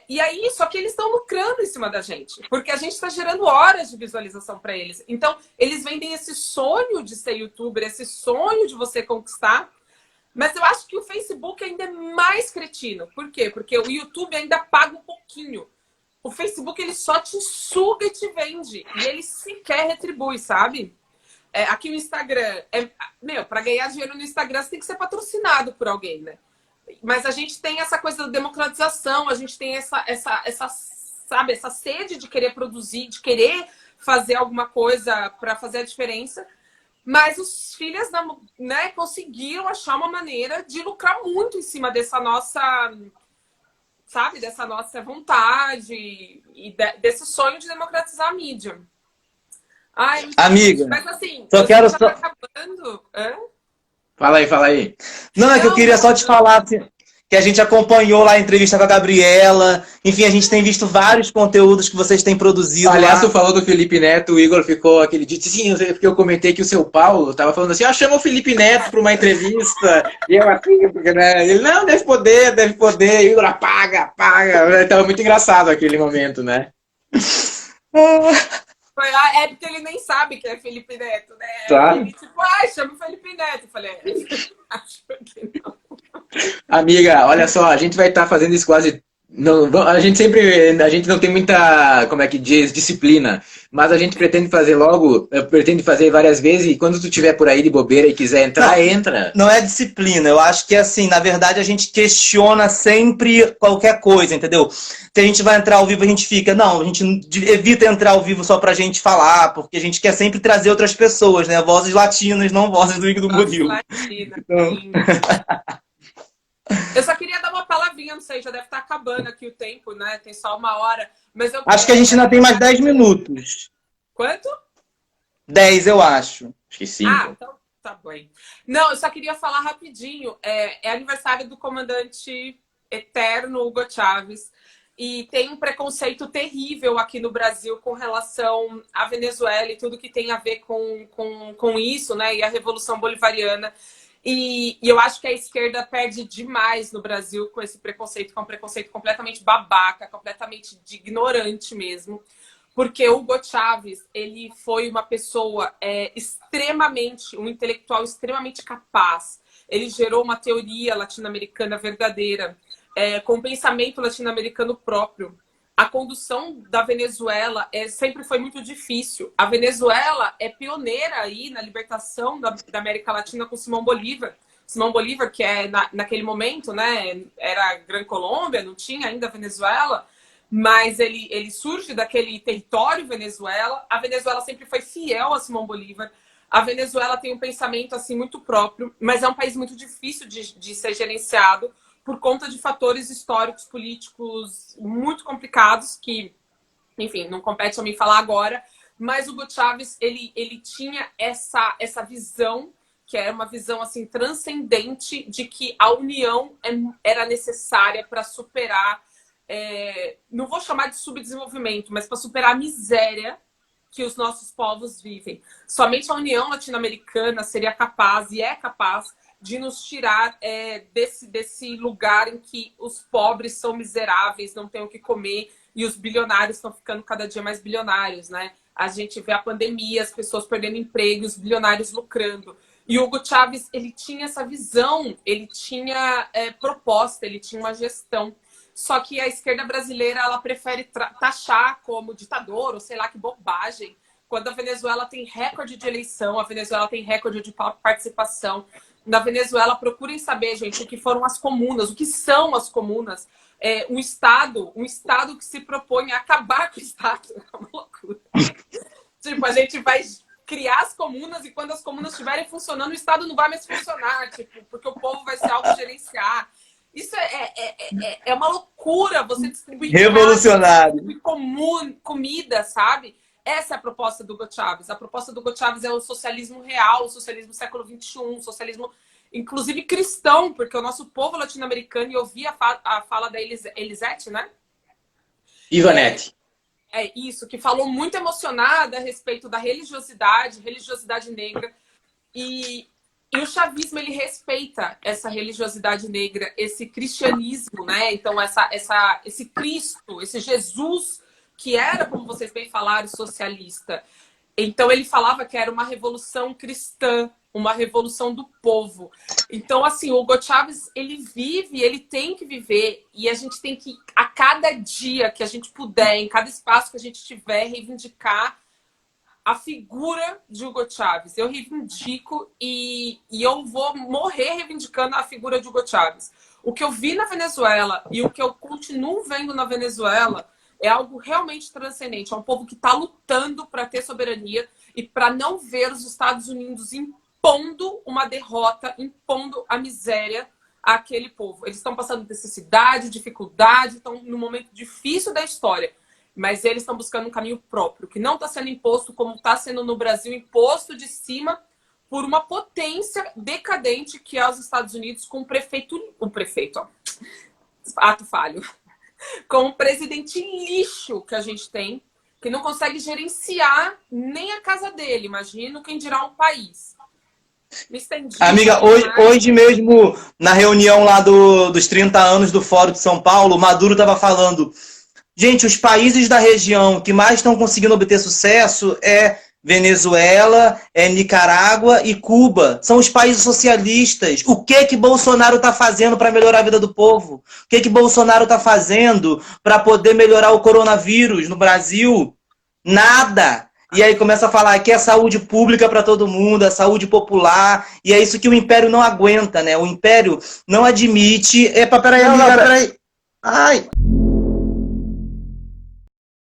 Speaker 6: E aí, só que eles estão lucrando em cima da gente, porque a gente está gerando horas de visualização para eles. Então, eles vendem esse sonho de ser youtuber, esse sonho de você conquistar. Mas eu acho que o Facebook ainda é mais cretino. Por quê? Porque o YouTube ainda paga um pouquinho. O Facebook, ele só te suga e te vende. E ele sequer retribui, sabe? Aqui no Instagram, para ganhar dinheiro no Instagram, você tem que ser patrocinado por alguém, né? Mas a gente tem essa coisa da democratização, a gente tem essa sede de querer produzir, de querer fazer alguma coisa para fazer a diferença. Mas os filhos, né, conseguiram achar uma maneira de lucrar muito em cima dessa nossa... sabe, dessa nossa vontade e desse sonho de democratizar a mídia.
Speaker 1: Amiga,
Speaker 6: mas assim,
Speaker 1: só quero
Speaker 6: já tá acabando.
Speaker 2: Fala aí.
Speaker 1: Não, é que eu queria só te falar assim, que a gente acompanhou lá a entrevista com a Gabriela. Enfim, a gente tem visto vários conteúdos que vocês têm produzido.
Speaker 2: Aliás,
Speaker 1: lá.
Speaker 2: tu falou do Felipe Neto, o Igor ficou aquele dia, sim, porque eu comentei que o seu Paulo tava falando assim, chama o Felipe Neto para uma entrevista. E eu assim, porque, né? Ele, não, deve poder. E o Igor, apaga. Tava muito engraçado aquele momento, né?
Speaker 6: Porque ele nem sabe que é Felipe Neto, né?
Speaker 2: Tá.
Speaker 6: Ele tipo, chama o Felipe Neto. Eu falei, acho que não.
Speaker 2: Amiga, olha só, a gente vai estar fazendo isso quase Não, a gente não tem muita, como é que diz, disciplina, mas a gente pretende fazer logo, pretende fazer várias vezes e quando tu tiver por aí de bobeira e quiser entrar, entra.
Speaker 1: Não é disciplina, eu acho que assim, na verdade a gente questiona sempre qualquer coisa, entendeu? Se a gente vai entrar ao vivo, a gente fica, não, a gente evita entrar ao vivo só pra gente falar, porque a gente quer sempre trazer outras pessoas, né? Vozes latinas, não vozes do Igor do Murilo.
Speaker 6: Então... Eu só queria dar uma palavrinha, não sei, já deve estar acabando aqui o tempo, né? Tem só 1 hora. Mas eu
Speaker 1: acho que a gente ainda tem mais 10 minutos.
Speaker 6: Quanto?
Speaker 1: 10, eu acho.
Speaker 2: Acho que 5.
Speaker 6: Ah, então tá bem. Não, eu só queria falar rapidinho. É aniversário do comandante eterno Hugo Chávez. E tem um preconceito terrível aqui no Brasil com relação à Venezuela e tudo que tem a ver com isso, né? E a Revolução Bolivariana. E eu acho que a esquerda perde demais no Brasil com esse preconceito, que é um preconceito completamente babaca, completamente ignorante mesmo. Porque o Hugo Chávez, ele foi uma pessoa um intelectual extremamente capaz. Ele gerou uma teoria latino-americana verdadeira, com pensamento latino-americano próprio. A condução da Venezuela sempre foi muito difícil. A Venezuela é pioneira aí na libertação da América Latina com Simão Bolívar. Simão Bolívar, que naquele momento, né, era Gran Colômbia, não tinha ainda a Venezuela, mas ele surge daquele território Venezuela. A Venezuela sempre foi fiel a Simão Bolívar. A Venezuela tem um pensamento assim muito próprio, mas é um país muito difícil de ser gerenciado, por conta de fatores históricos, políticos muito complicados, que, enfim, não compete a mim falar agora, mas o Hugo Chávez, ele tinha essa visão, que era uma visão assim transcendente, de que a união era necessária para superar, não vou chamar de subdesenvolvimento, mas para superar a miséria que os nossos povos vivem. Somente a União Latino-Americana seria capaz, e é capaz, de nos tirar desse lugar em que os pobres são miseráveis, não têm o que comer, e os bilionários estão ficando cada dia mais bilionários, né? A gente vê a pandemia, as pessoas perdendo emprego, e os bilionários lucrando. E o Hugo Chávez, ele tinha essa visão, ele tinha proposta, ele tinha uma gestão. Só que a esquerda brasileira, ela prefere taxar como ditador, ou sei lá que bobagem, quando a Venezuela tem recorde de eleição, a Venezuela tem recorde de participação. Na Venezuela, procurem saber, gente, o que foram as comunas, o que são as comunas. Um estado que se propõe a acabar com o Estado. É uma loucura. Tipo, a gente vai criar as comunas e quando as comunas estiverem funcionando, o Estado não vai mais funcionar, tipo, porque o povo vai se autogerenciar. Isso é uma loucura, você distribuir
Speaker 1: revolucionário,
Speaker 6: distribuir comida, sabe? Essa é a proposta do Hugo Chávez. A proposta do Hugo Chávez é o socialismo real, o socialismo do século XXI, o socialismo, inclusive, cristão, porque o nosso povo latino-americano, e eu vi a fala da Elisete, né?
Speaker 2: Ivonete.
Speaker 6: Isso, que falou muito emocionada a respeito da religiosidade negra. E o chavismo, ele respeita essa religiosidade negra, esse cristianismo, né? Então, esse Cristo, esse Jesus, que era, como vocês bem falaram, socialista. Então, ele falava que era uma revolução cristã, uma revolução do povo. Então, assim, o Hugo Chávez, ele vive, ele tem que viver, e a gente tem que, a cada dia que a gente puder, em cada espaço que a gente tiver, reivindicar a figura de Hugo Chávez. Eu reivindico e eu vou morrer reivindicando a figura de Hugo Chávez. O que eu vi na Venezuela e o que eu continuo vendo na Venezuela é algo realmente transcendente. É um povo que está lutando para ter soberania e para não ver os Estados Unidos impondo uma derrota, impondo a miséria àquele povo. Eles estão passando necessidade, dificuldade, estão num momento difícil da história, mas eles estão buscando um caminho próprio, que não está sendo imposto como está sendo no Brasil, imposto de cima por uma potência decadente que é os Estados Unidos, com o prefeito, ó, ato falho, com o presidente lixo que a gente tem, que não consegue gerenciar nem a casa dele, imagino quem dirá um país. Me estendi.
Speaker 1: Amiga, hoje mesmo, na reunião lá dos 30 anos do Fórum de São Paulo, o Maduro estava falando, gente, os países da região que mais estão conseguindo obter sucesso é Venezuela, Nicarágua e Cuba. São os países socialistas. O que Bolsonaro está fazendo para melhorar a vida do povo? O que Bolsonaro está fazendo para poder melhorar o coronavírus no Brasil? Nada. E aí começa a falar que é saúde pública para todo mundo, é saúde popular, e é isso que o Império não aguenta, né? O Império não admite... Peraí. Ai...